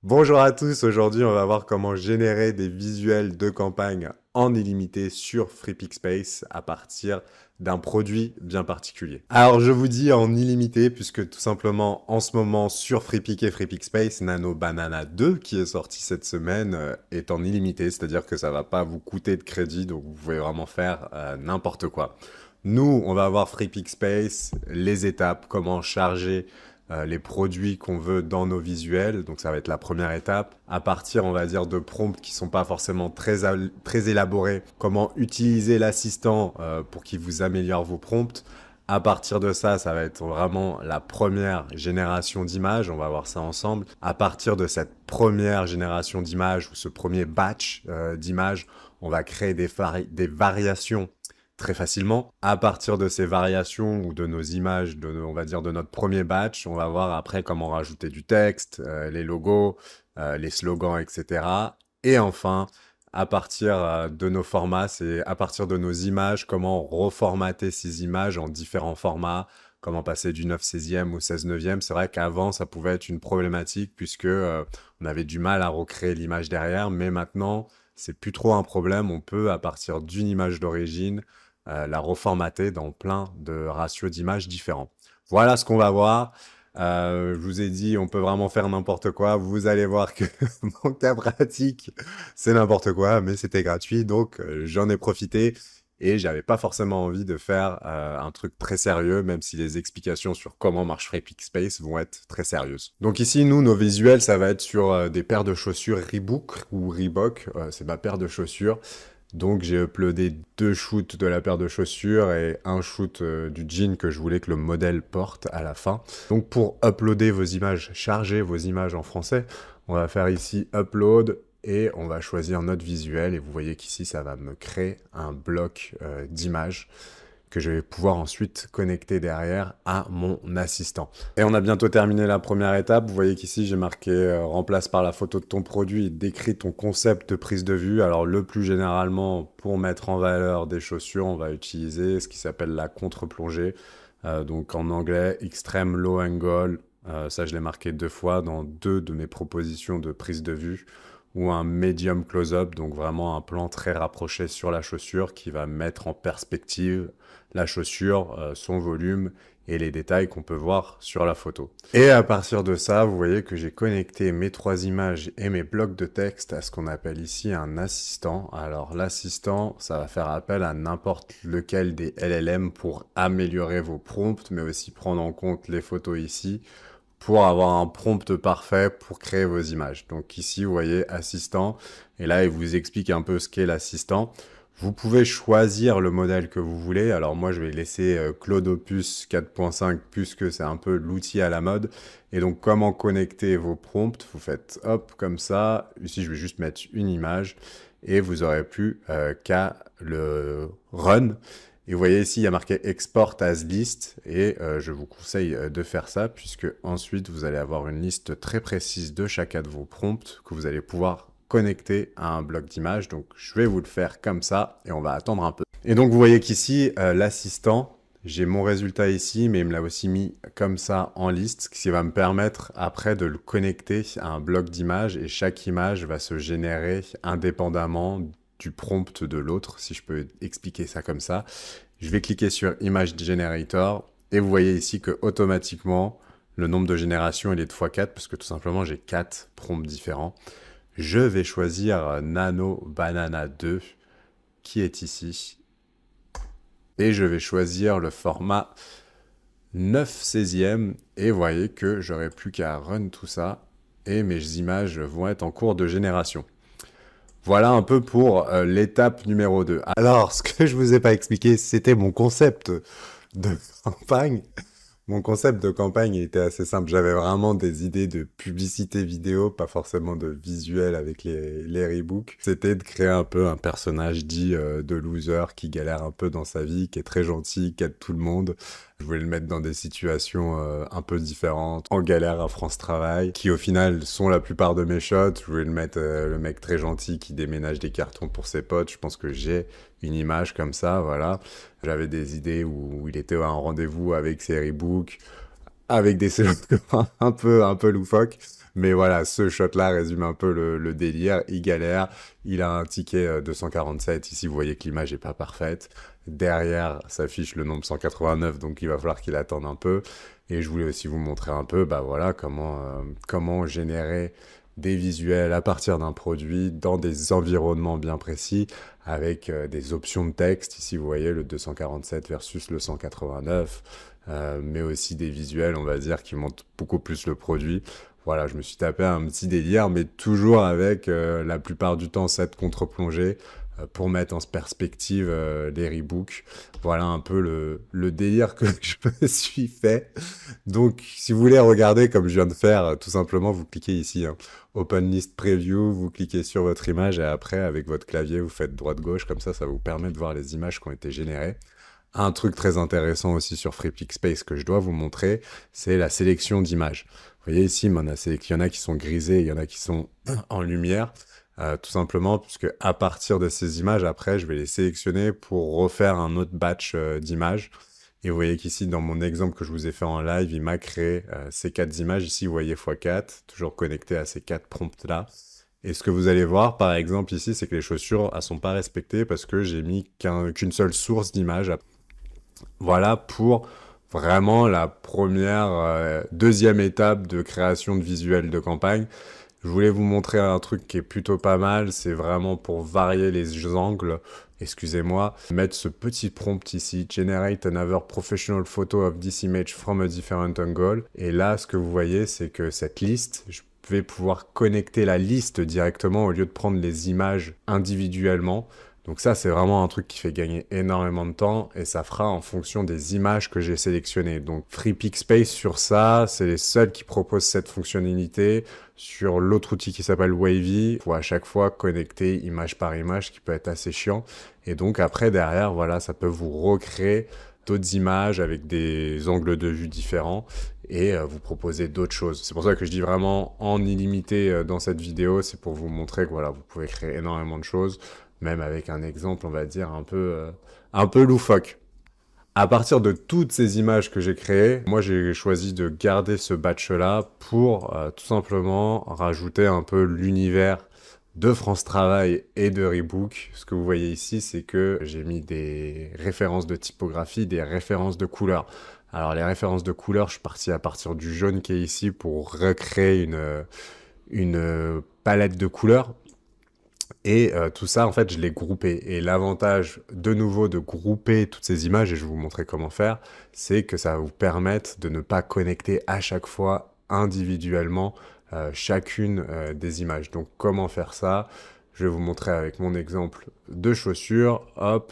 Bonjour à tous, aujourd'hui on va voir comment générer des visuels de campagne en illimité sur FreePicspace à partir d'un produit bien particulier. Alors je vous dis en illimité puisque tout simplement en ce moment sur FreePic et FreePicspace, Nano Banana 2 qui est sorti cette semaine est en illimité, c'est-à-dire que ça va pas vous coûter de crédit, donc vous pouvez vraiment faire n'importe quoi. Nous, on va voir FreePicspace, les étapes, comment charger les produits qu'on veut dans nos visuels. Donc ça va être la première étape. À partir, on va dire, de prompts qui sont pas forcément très élaborés. Comment utiliser l'assistant pour qu'il vous améliore vos prompts. À partir de ça, ça va être vraiment la première génération d'images. On va voir ça ensemble. À partir de cette première génération d'images ou ce premier batch d'images, on va créer des variations très facilement. À partir de ces variations ou de nos images, on va dire de notre premier batch, on va voir après comment rajouter du texte, les logos, les slogans, etc. Et enfin, à partir de nos formats, c'est à partir de nos images, comment reformater ces images en différents formats, comment passer du 9/16e au 16/9e. C'est vrai qu'avant, ça pouvait être une problématique puisque on avait du mal à recréer l'image derrière, mais maintenant, c'est plus trop un problème. On peut, à partir d'une image d'origine, la reformater dans plein de ratios d'images différents. Voilà ce qu'on va voir. Je vous ai dit, on peut vraiment faire n'importe quoi. Vous allez voir que mon cas pratique, c'est n'importe quoi, mais c'était gratuit, donc j'en ai profité. Et j'avais pas forcément envie de faire un truc très sérieux, même si les explications sur comment marche FreePicspace vont être très sérieuses. Donc ici, nous, nos visuels, ça va être sur des paires de chaussures Reebok ou Reebok. C'est ma paire de chaussures. Donc j'ai uploadé 2 shoots de la paire de chaussures et un shoot du jean que je voulais que le modèle porte à la fin. Donc pour uploader vos images, charger vos images en français, on va faire ici upload et on va choisir notre visuel et vous voyez qu'ici ça va me créer un bloc d'images que je vais pouvoir ensuite connecter derrière à mon assistant. Et on a bientôt terminé la première étape. Vous voyez qu'ici, j'ai marqué remplace par la photo de ton produit et décris ton concept de prise de vue. Alors, le plus généralement, pour mettre en valeur des chaussures, on va utiliser ce qui s'appelle la contre-plongée. Donc, en anglais, Extreme Low Angle. Ça, je l'ai marqué 2 fois dans 2 de mes propositions de prise de vue ou un medium close-up, donc vraiment un plan très rapproché sur la chaussure qui va mettre en perspective la chaussure, son volume et les détails qu'on peut voir sur la photo. Et à partir de ça, vous voyez que j'ai connecté mes 3 images et mes blocs de texte à ce qu'on appelle ici un assistant. Alors l'assistant, ça va faire appel à n'importe lequel des LLM pour améliorer vos prompts, mais aussi prendre en compte les photos ici pour avoir un prompt parfait pour créer vos images. Donc ici, vous voyez assistant, et là, il vous explique un peu ce qu'est l'assistant. Vous pouvez choisir le modèle que vous voulez. Alors moi, je vais laisser Claude Opus 4.5 puisque c'est un peu l'outil à la mode. Et donc, comment connecter vos prompts? Vous faites hop, comme ça. Ici, je vais juste mettre une image et vous aurez plus qu'à le run. Et vous voyez ici, il y a marqué Export as list et je vous conseille de faire ça puisque ensuite, vous allez avoir une liste très précise de chacun de vos prompts que vous allez pouvoir connecter à un bloc d'image. Donc, je vais vous le faire comme ça et on va attendre un peu. Et donc, vous voyez qu'ici, l'assistant, j'ai mon résultat ici, mais il me l'a aussi mis comme ça en liste, ce qui va me permettre après de le connecter à un bloc d'image et chaque image va se générer indépendamment du prompt de l'autre, si je peux expliquer ça comme ça. Je vais cliquer sur Image Generator et vous voyez ici que automatiquement, le nombre de générations il est de x4 parce que tout simplement j'ai 4 prompts différents. Je vais choisir Nano Banana 2 qui est ici et je vais choisir le format 9/16e et vous voyez que j'aurai plus qu'à run tout ça et mes images vont être en cours de génération. Voilà un peu pour l'étape numéro 2. Alors, ce que je vous ai pas expliqué, c'était mon concept de campagne. Mon concept de campagne était assez simple. J'avais vraiment des idées de publicité vidéo, pas forcément de visuel avec les rebooks. C'était de créer un peu un personnage dit de loser qui galère un peu dans sa vie, qui est très gentil, qui aide tout le monde. Je voulais le mettre dans des situations un peu différentes, en galère à France Travail, qui au final sont la plupart de mes shots. Je voulais le mettre le mec très gentil qui déménage des cartons pour ses potes. Je pense que j'ai une image comme ça, voilà. J'avais des idées où il était à un rendez-vous avec ses rebooks, avec des scénarios un peu loufoques. Mais voilà, ce shot-là résume un peu le délire. Il galère, il a un ticket 247. Ici, vous voyez que l'image n'est pas parfaite. Derrière s'affiche le nombre 189, donc il va falloir qu'il attende un peu. Et je voulais aussi vous montrer un peu, bah voilà, comment générer des visuels à partir d'un produit dans des environnements bien précis avec des options de texte. Ici, vous voyez le 247 versus le 189, mais aussi des visuels, on va dire, qui montrent beaucoup plus le produit. Voilà, je me suis tapé un petit délire, mais toujours avec la plupart du temps cette contre-plongée pour mettre en perspective les rebooks. Voilà un peu le délire que je me suis fait. Donc, si vous voulez regarder comme je viens de faire, tout simplement, vous cliquez ici, hein, Open List Preview, vous cliquez sur votre image et après, avec votre clavier, vous faites droite-gauche. Comme ça vous permet de voir les images qui ont été générées. Un truc très intéressant aussi sur FreePixSpace que je dois vous montrer, c'est la sélection d'images. Vous voyez ici, il y en a qui sont grisées, il y en a qui sont en lumière. Tout simplement puisque à partir de ces images, après, je vais les sélectionner pour refaire un autre batch d'images. Et vous voyez qu'ici, dans mon exemple que je vous ai fait en live, il m'a créé ces 4 images. Ici, vous voyez x4, toujours connecté à ces 4 prompts-là. Et ce que vous allez voir, par exemple, ici, c'est que les chaussures ne sont pas respectées parce que j'ai mis qu'une seule source d'image. Voilà pour vraiment la première, deuxième étape de création de visuels de campagne. Je voulais vous montrer un truc qui est plutôt pas mal, c'est vraiment pour varier les angles, excusez-moi, mettre ce petit prompt ici, Generate another professional photo of this image from a different angle. Et là, ce que vous voyez, c'est que cette liste, je vais pouvoir connecter la liste directement au lieu de prendre les images individuellement. Donc ça, c'est vraiment un truc qui fait gagner énormément de temps et ça fera en fonction des images que j'ai sélectionnées. Donc FreePixSpace sur ça, c'est les seuls qui proposent cette fonctionnalité. Sur l'autre outil qui s'appelle Wavy, il faut à chaque fois connecter image par image, ce qui peut être assez chiant. Et donc après, derrière, voilà, ça peut vous recréer d'autres images avec des angles de vue différents et vous proposer d'autres choses. C'est pour ça que je dis vraiment en illimité dans cette vidéo, c'est pour vous montrer que voilà, vous pouvez créer énormément de choses, même avec un exemple, on va dire, un peu loufoque. À partir de toutes ces images que j'ai créées, moi j'ai choisi de garder ce batch-là pour tout simplement rajouter un peu l'univers de France Travail et de Rebook. Ce que vous voyez ici, c'est que j'ai mis des références de typographie, des références de couleurs. Alors les références de couleurs, je suis parti à partir du jaune qui est ici pour recréer une palette de couleurs. Et tout ça, en fait, je l'ai groupé. Et l'avantage, de nouveau, de grouper toutes ces images, et je vais vous montrer comment faire, c'est que ça va vous permettre de ne pas connecter à chaque fois individuellement chacune des images. Donc, comment faire ça? Je vais vous montrer avec mon exemple de chaussures. Hop.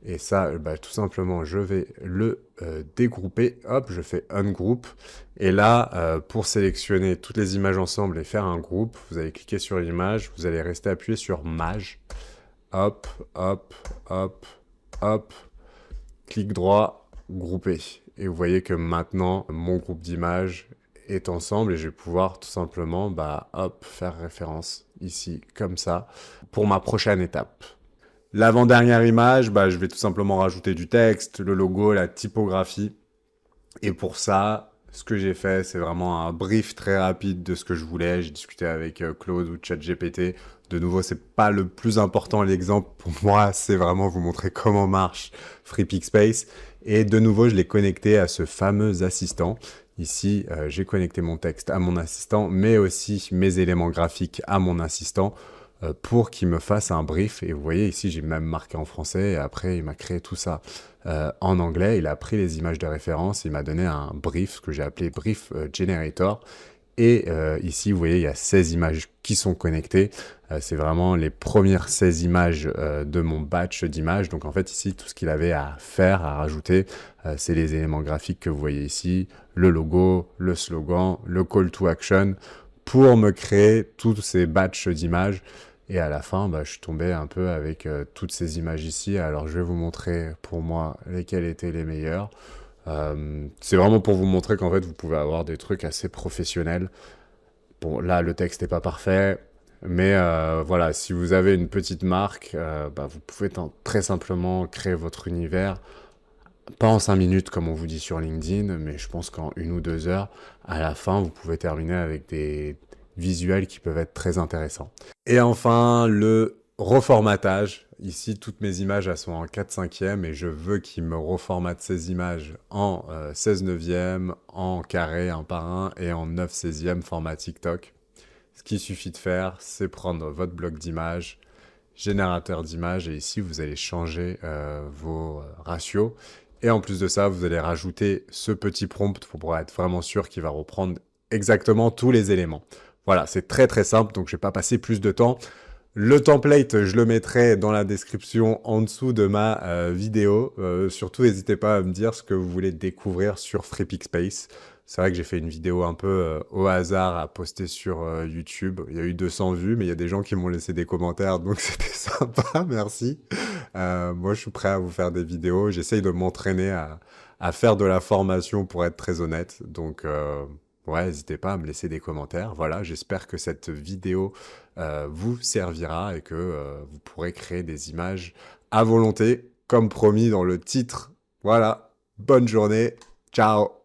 Et ça, bah, tout simplement, je vais le dégrouper. Hop, je fais ungroup. Et là, pour sélectionner toutes les images ensemble et faire un groupe, vous allez cliquer sur l'image, vous allez rester appuyé sur Maj. Hop, hop, hop, hop. Clic droit, grouper. Et vous voyez que maintenant, mon groupe d'images est ensemble et je vais pouvoir tout simplement, bah, hop, faire référence ici, comme ça, pour ma prochaine étape. L'avant-dernière image, bah, je vais tout simplement rajouter du texte, le logo, la typographie. Et pour ça, ce que j'ai fait, c'est vraiment un brief très rapide de ce que je voulais. J'ai discuté avec Claude ou ChatGPT. De nouveau, c'est pas le plus important l'exemple pour moi, c'est vraiment vous montrer comment marche FreePixSpace. Et de nouveau, je l'ai connecté à ce fameux assistant. Ici, j'ai connecté mon texte à mon assistant, mais aussi mes éléments graphiques à mon assistant pour qu'il me fasse un brief. Et vous voyez ici, j'ai même marqué en français et après, il m'a créé tout ça en anglais. Il a pris les images de référence, il m'a donné un brief, ce que j'ai appelé Brief Generator. Et ici, vous voyez, il y a 16 images qui sont connectées. C'est vraiment les premières 16 images de mon batch d'images. Donc en fait, ici, tout ce qu'il avait à faire, à rajouter, c'est les éléments graphiques que vous voyez ici, le logo, le slogan, le call to action, pour me créer tous ces batchs d'images. Et à la fin, bah, je suis tombé un peu avec toutes ces images ici. Alors, je vais vous montrer pour moi lesquelles étaient les meilleures. C'est vraiment pour vous montrer qu'en fait, vous pouvez avoir des trucs assez professionnels. Bon, là, le texte n'est pas parfait. Mais voilà, si vous avez une petite marque, bah, vous pouvez très simplement créer votre univers Pas en 5 minutes comme on vous dit sur LinkedIn, mais je pense qu'en 1 ou 2 heures, à la fin, vous pouvez terminer avec des visuels qui peuvent être très intéressants. Et enfin, le reformatage. Ici, toutes mes images, elles sont en 4/5e et je veux qu'il me reformate ces images en 16/9, en carré, un par un, et en 9/16 format TikTok. Ce qu'il suffit de faire, c'est prendre votre bloc d'images, générateur d'images, et ici, vous allez changer vos ratios. Et en plus de ça, vous allez rajouter ce petit prompt pour être vraiment sûr qu'il va reprendre exactement tous les éléments. Voilà, c'est très très simple, donc je ne vais pas passer plus de temps. Le template, je le mettrai dans la description en dessous de ma vidéo. Surtout, n'hésitez pas à me dire ce que vous voulez découvrir sur FreePixSpace. C'est vrai que j'ai fait une vidéo un peu au hasard à poster sur YouTube. Il y a eu 200 vues, mais il y a des gens qui m'ont laissé des commentaires, donc c'était sympa, merci. Moi, je suis prêt à vous faire des vidéos. J'essaye de m'entraîner à faire de la formation pour être très honnête. Donc, ouais, n'hésitez pas à me laisser des commentaires. Voilà, j'espère que cette vidéo vous servira et que vous pourrez créer des images à volonté, comme promis dans le titre. Voilà, bonne journée, ciao!